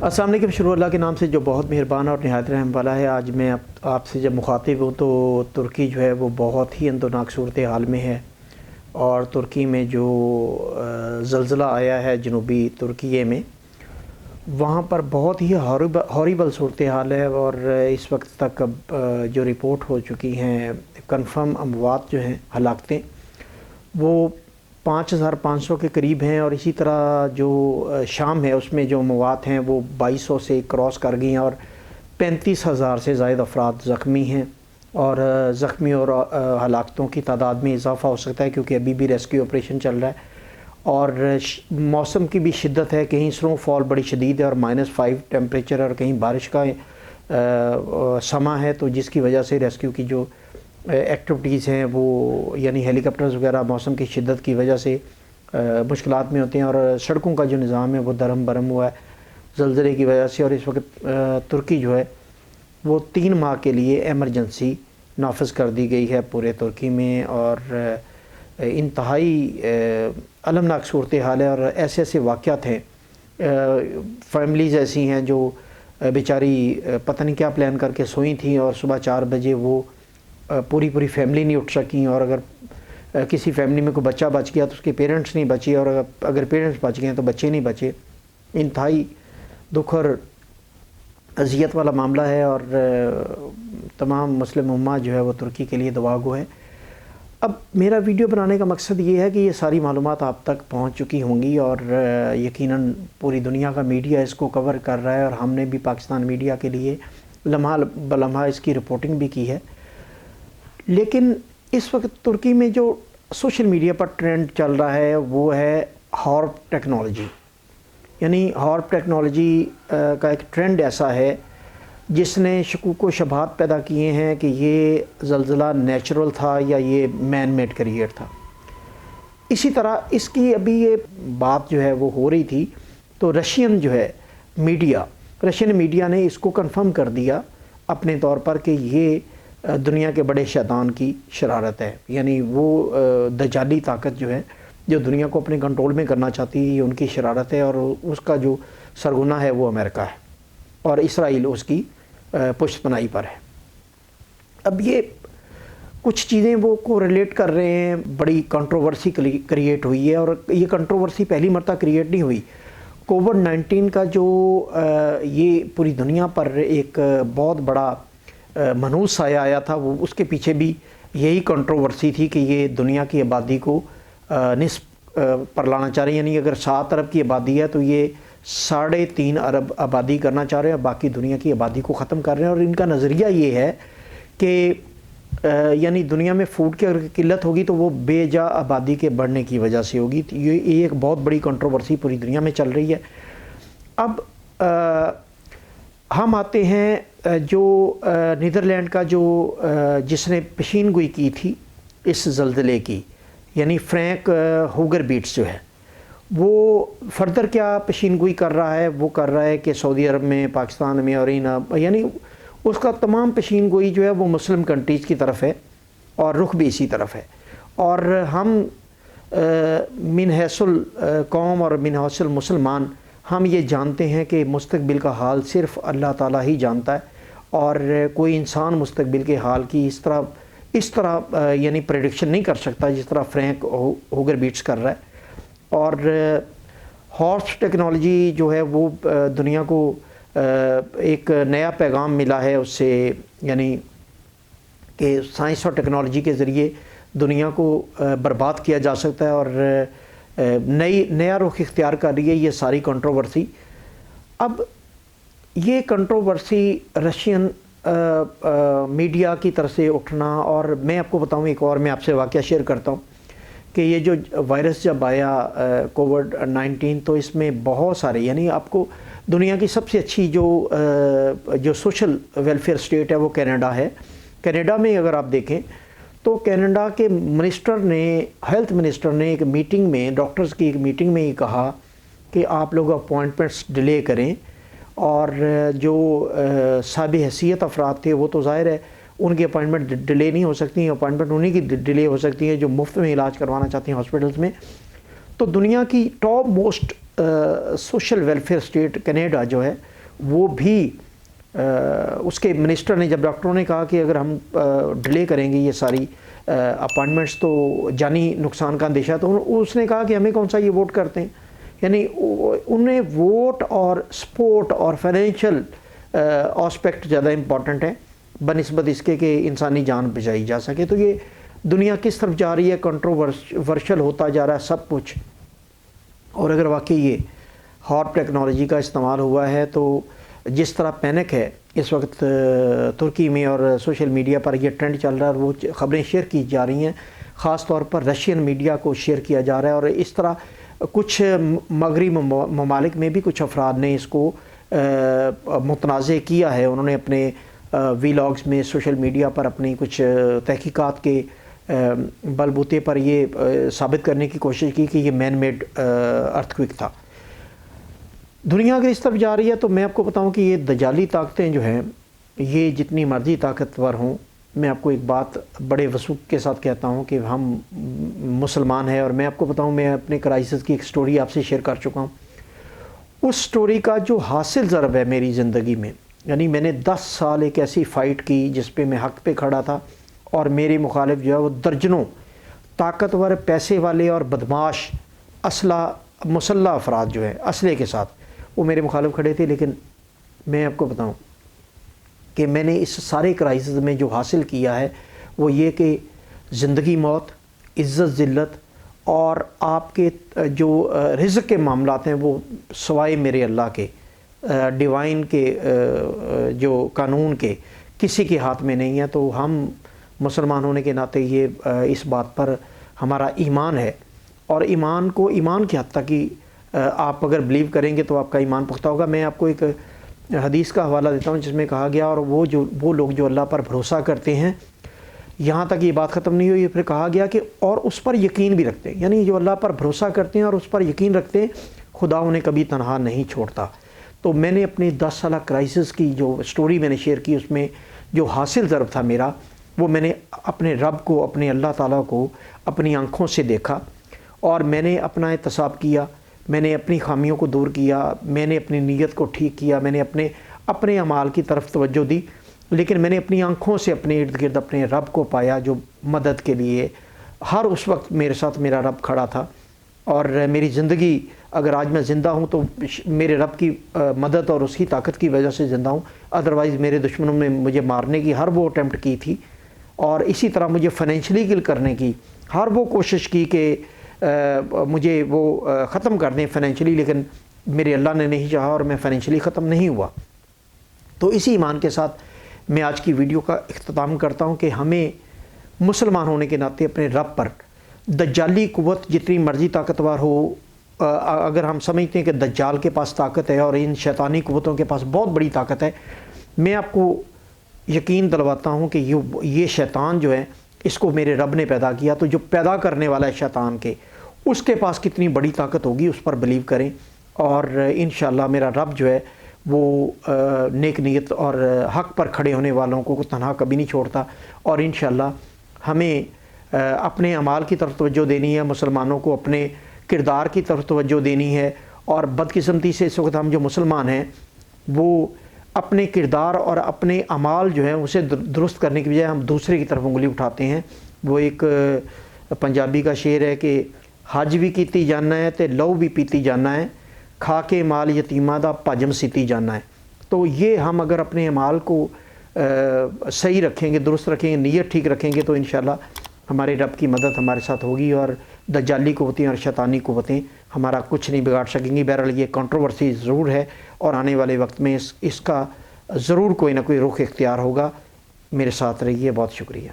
السلام علیکم۔ شروع اللہ کے نام سے جو بہت مہربان اور نہایت رحم والا ہے۔ آج میں آپ سے جب مخاطب ہوں تو ترکی جو ہے وہ بہت ہی اندوناک صورتحال میں ہے، اور ترکی میں جو زلزلہ آیا ہے جنوبی ترکیے میں، وہاں پر بہت ہی ہاریبل صورتحال ہے، اور اس وقت تک اب جو رپورٹ ہو چکی ہیں کنفرم اموات جو ہیں، ہلاکتیں، وہ 5500 کے قریب ہیں، اور اسی طرح جو شام ہے اس میں جو اموات ہیں وہ 2200 سے کراس کر گئی ہیں، اور 35,000 سے زائد افراد زخمی ہیں، اور زخمی اور ہلاکتوں کی تعداد میں اضافہ ہو سکتا ہے کیونکہ ابھی بھی ریسکیو آپریشن چل رہا ہے، اور موسم کی بھی شدت ہے۔ کہیں سنو فال بڑی شدید ہے اور -5 ٹیمپریچر، اور کہیں بارش کا سما ہے، تو جس کی وجہ سے ریسکیو کی جو ایکٹیویٹیز ہیں وہ یعنی ہیلی کاپٹرز وغیرہ موسم کی شدت کی وجہ سے مشکلات میں ہوتے ہیں، اور سڑکوں کا جو نظام ہے وہ درہم برہم ہوا ہے زلزلے کی وجہ سے۔ اور اس وقت ترکی جو ہے وہ 3 ماہ کے لیے ایمرجنسی نافذ کر دی گئی ہے پورے ترکی میں، اور انتہائی المناک صورتحال ہے، اور ایسے ایسے واقعات ہیں، فیملیز ایسی ہیں جو بیچاری پتہ نہیں کیا پلان کر کے سوئی تھیں، اور صبح 4 بجے وہ پوری فیملی نہیں اٹھ سکیں، اور اگر کسی فیملی میں کوئی بچہ بچ گیا تو اس کے پیرنٹس نہیں بچے، اور اگر پیرنٹس بچ گئے تو بچے نہیں بچے۔ انتہائی دکھ اور اذیت والا معاملہ ہے، اور تمام مسلم امہ جو ہے وہ ترکی کے لیے دعا گو ہے۔ اب میرا ویڈیو بنانے کا مقصد یہ ہے کہ یہ ساری معلومات آپ تک پہنچ چکی ہوں گی، اور یقیناً پوری دنیا کا میڈیا اس کو کور کر رہا ہے، اور ہم نے بھی پاکستان میڈیا کے لیے لمحہ بلمحہ اس کی رپورٹنگ بھی کی ہے۔ لیکن اس وقت ترکی میں جو سوشل میڈیا پر ٹرینڈ چل رہا ہے وہ ہے ہارپ ٹیکنالوجی، یعنی ہارپ ٹیکنالوجی کا ایک ٹرینڈ ایسا ہے جس نے شکوک و شبہات پیدا کیے ہیں کہ یہ زلزلہ نیچرل تھا یا یہ مین میڈ کریٹ تھا۔ اسی طرح اس کی ابھی یہ بات جو ہے وہ ہو رہی تھی، تو رشین میڈیا نے اس کو کنفرم کر دیا اپنے طور پر کہ یہ دنیا کے بڑے شیطان کی شرارت ہے، یعنی وہ دجالی طاقت جو ہے جو دنیا کو اپنے کنٹرول میں کرنا چاہتی ہے، یہ ان کی شرارت ہے، اور اس کا جو سرغنہ ہے وہ امریکہ ہے، اور اسرائیل اس کی پشت پناہی پر ہے۔ اب یہ کچھ چیزیں وہ کو ریلیٹ کر رہے ہیں، بڑی کنٹروورسی کریٹ ہوئی ہے، اور یہ کنٹروورسی پہلی مرتبہ کریٹ نہیں ہوئی۔ کووڈ-19 کا جو یہ پوری دنیا پر ایک بہت بڑا منحوس سایہ آیا تھا، وہ اس کے پیچھے بھی یہی کنٹروورسی تھی کہ یہ دنیا کی آبادی کو نصف پر لانا چاہ رہے ہیں، یعنی اگر 7 ارب کی آبادی ہے تو یہ 3.5 ارب آبادی کرنا چاہ رہے ہیں، اور باقی دنیا کی آبادی کو ختم کر رہے ہیں۔ اور ان کا نظریہ یہ ہے کہ یعنی دنیا میں فوڈ کی اگر قلت ہوگی تو وہ بے جا آبادی کے بڑھنے کی وجہ سے ہوگی۔ یہ ایک بہت بڑی کنٹروورسی پوری دنیا میں چل رہی ہے۔ اب ہم آتے ہیں جو نیدرلینڈ کا جو جس نے پیشین گوئی کی تھی اس زلزلے کی، یعنی فرینک ہوگر بیٹس جو ہے، وہ فردر کیا پیشین گوئی کر رہا ہے؟ وہ کر رہا ہے کہ سعودی عرب میں، پاکستان میں، اور یعنی اس کا تمام پیشین گوئی جو ہے وہ مسلم کنٹریز کی طرف ہے، اور رخ بھی اسی طرف ہے۔ اور ہم من حیث القوم اور من حیث المسلمان ہم یہ جانتے ہیں کہ مستقبل کا حال صرف اللہ تعالیٰ ہی جانتا ہے، اور کوئی انسان مستقبل کے حال کی اس طرح یعنی پریڈکشن نہیں کر سکتا جس طرح فرینک ہوگر بیٹس کر رہا ہے۔ اور ہارپ ٹیکنالوجی جو ہے وہ دنیا کو ایک نیا پیغام ملا ہے اس سے، یعنی کہ سائنس اور ٹیکنالوجی کے ذریعے دنیا کو برباد کیا جا سکتا ہے، اور نیا رخ اختیار کر رہی ہے یہ ساری کنٹروورسی۔ اب یہ کنٹروورسی رشین میڈیا کی طرف سے اٹھنا، اور میں آپ کو بتاؤں ایک اور میں آپ سے واقعہ شیئر کرتا ہوں کہ یہ جو وائرس جب آیا کووڈ-19 تو اس میں بہت سارے، یعنی آپ کو دنیا کی سب سے اچھی جو سوشل ویلفیئر اسٹیٹ ہے وہ کینیڈا ہے۔ کینیڈا میں اگر آپ دیکھیں تو کینیڈا کے ہیلتھ منسٹر نے ایک میٹنگ میں، ڈاکٹرز کی ایک میٹنگ میں یہ کہا کہ آپ لوگ اپوائنٹمنٹس ڈیلے کریں، اور جو صاحب حیثیت افراد تھے وہ تو ظاہر ہے ان کی اپوائنٹمنٹ ڈیلے نہیں ہو سکتی ہیں، اپوائنٹمنٹ انہیں کی ڈیلے ہو سکتی ہے جو مفت میں علاج کروانا چاہتے ہیں ہاسپٹلز میں۔ تو دنیا کی top most social welfare state Canada جو ہے وہ بھی اس کے منسٹر نے، جب ڈاکٹروں نے کہا کہ اگر ہم ڈیلے کریں گے یہ ساری اپائنٹمنٹس تو جانی نقصان کا اندیشہ، تو اس نے کہا کہ ہمیں کون سا یہ ووٹ کرتے ہیں. یعنی انہیں ووٹ اور سپورٹ اور فائنینشیل آسپیکٹ زیادہ امپورٹنٹ ہے بنسبت اس کے کہ انسانی جان بچائی جا سکے. تو یہ دنیا کس طرف جا رہی ہے، کنٹروورشل ہوتا جا رہا ہے سب کچھ. اور اگر واقعی یہ ہاٹ ٹیکنالوجی کا استعمال ہوا ہے تو جس طرح پینک ہے اس وقت ترکی میں اور سوشل میڈیا پر یہ ٹرینڈ چل رہا ہے، وہ خبریں شیئر کی جا رہی ہیں، خاص طور پر رشین میڈیا کو شیئر کیا جا رہا ہے. اور اس طرح کچھ مغربی ممالک میں بھی کچھ افراد نے اس کو متنازع کیا ہے. انہوں نے اپنے ویلاگز میں سوشل میڈیا پر اپنی کچھ تحقیقات کے بل بوتے پر یہ ثابت کرنے کی کوشش کی کہ یہ مین میڈ ارتھکویک تھا. دنیا اگر اس طرف جا رہی ہے تو میں آپ کو بتاؤں کہ یہ دجالی طاقتیں جو ہیں، یہ جتنی مرضی طاقتور ہوں، میں آپ کو ایک بات بڑے وثوق کے ساتھ کہتا ہوں کہ ہم مسلمان ہیں. اور میں آپ کو بتاؤں، میں اپنے کرائسس کی ایک سٹوری آپ سے شیئر کر چکا ہوں. اس سٹوری کا جو حاصل ضرب ہے میری زندگی میں، یعنی میں نے 10 سال ایک ایسی فائٹ کی جس پہ میں حق پہ کھڑا تھا، اور میرے مخالف جو ہے وہ درجنوں طاقتور پیسے والے اور بدماش مسلح افراد جو ہیں اسلحے کے ساتھ وہ میرے مخالف کھڑے تھے. لیکن میں آپ کو بتاؤں کہ میں نے اس سارے کرائسس میں جو حاصل کیا ہے وہ یہ کہ زندگی موت، عزت ذلت اور آپ کے جو رزق کے معاملات ہیں وہ سوائے میرے اللہ کے، ڈیوائن کے، جو قانون کے، کسی کے ہاتھ میں نہیں ہے. تو ہم مسلمان ہونے کے ناطے یہ اس بات پر ہمارا ایمان ہے، اور ایمان کو ایمان کی حد تک ہی آپ اگر بلیو کریں گے تو آپ کا ایمان پختہ ہوگا. میں آپ کو ایک حدیث کا حوالہ دیتا ہوں جس میں کہا گیا، اور وہ لوگ جو اللہ پر بھروسہ کرتے ہیں، یہاں تک یہ بات ختم نہیں ہوئی، پھر کہا گیا کہ اور اس پر یقین بھی رکھتے ہیں. یعنی جو اللہ پر بھروسہ کرتے ہیں اور اس پر یقین رکھتے ہیں، خدا انہیں کبھی تنہا نہیں چھوڑتا. تو میں نے اپنی 10 سالہ کرائسس کی جو سٹوری میں نے شیئر کی، اس میں جو حاصل ضرب تھا میرا، وہ میں نے اپنے رب کو، اپنے اللہ تعالیٰ کو اپنی آنکھوں سے دیکھا، اور میں نے اپنا احتساب کیا، میں نے اپنی خامیوں کو دور کیا، میں نے اپنی نیت کو ٹھیک کیا، میں نے اپنے اعمال کی طرف توجہ دی. لیکن میں نے اپنی آنکھوں سے اپنے ارد گرد اپنے رب کو پایا جو مدد کے لیے ہر اس وقت میرے ساتھ میرا رب کھڑا تھا. اور میری زندگی، اگر آج میں زندہ ہوں تو میرے رب کی مدد اور اس کی طاقت کی وجہ سے زندہ ہوں. ادروائز میرے دشمنوں نے مجھے مارنے کی ہر وہ اٹیمپٹ کی تھی، اور اسی طرح مجھے فائنینشلی کل کرنے کی ہر وہ کوشش کی کہ مجھے وہ ختم کر دیں فائنینشلی، لیکن میرے اللہ نے نہیں چاہا اور میں فائنینشلی ختم نہیں ہوا. تو اسی ایمان کے ساتھ میں آج کی ویڈیو کا اختتام کرتا ہوں کہ ہمیں مسلمان ہونے کے ناطے اپنے رب پر دجالی قوت جتنی مرضی طاقتور ہو، اگر ہم سمجھتے ہیں کہ دجال کے پاس طاقت ہے اور ان شیطانی قوتوں کے پاس بہت بڑی طاقت ہے، میں آپ کو یقین دلواتا ہوں کہ یہ شیطان جو ہے اس کو میرے رب نے پیدا کیا. تو جو پیدا کرنے والا ہے شیطان کے، اس کے پاس کتنی بڑی طاقت ہوگی اس پر بلیو کریں. اور انشاءاللہ میرا رب جو ہے وہ نیک نیت اور حق پر کھڑے ہونے والوں کو تنہا کبھی نہیں چھوڑتا. اور انشاءاللہ ہمیں اپنے اعمال کی طرف توجہ دینی ہے، مسلمانوں کو اپنے کردار کی طرف توجہ دینی ہے. اور بدقسمتی سے اس وقت ہم جو مسلمان ہیں وہ اپنے کردار اور اپنے اعمال جو ہیں اسے درست کرنے کی بجائے ہم دوسرے کی طرف انگلی اٹھاتے ہیں. وہ ایک پنجابی کا شعر ہے کہ حج بھی کیتی جانا ہے تے لو بھی پیتی جانا ہے، کھا کے مال یتیمہ دا پاجم سیتی جانا ہے. تو یہ ہم اگر اپنے اعمال کو صحیح رکھیں گے، درست رکھیں گے، نیت ٹھیک رکھیں گے، تو انشاءاللہ ہمارے رب کی مدد ہمارے ساتھ ہوگی، اور دجالی قوتیں اور شیطانی قوتیں ہمارا کچھ نہیں بگاڑ سکیں گی. بہرحال یہ کنٹروورسی ضرور ہے، اور آنے والے وقت میں اس کا ضرور کوئی نہ کوئی رخ اختیار ہوگا. میرے ساتھ رہیے. بہت شکریہ.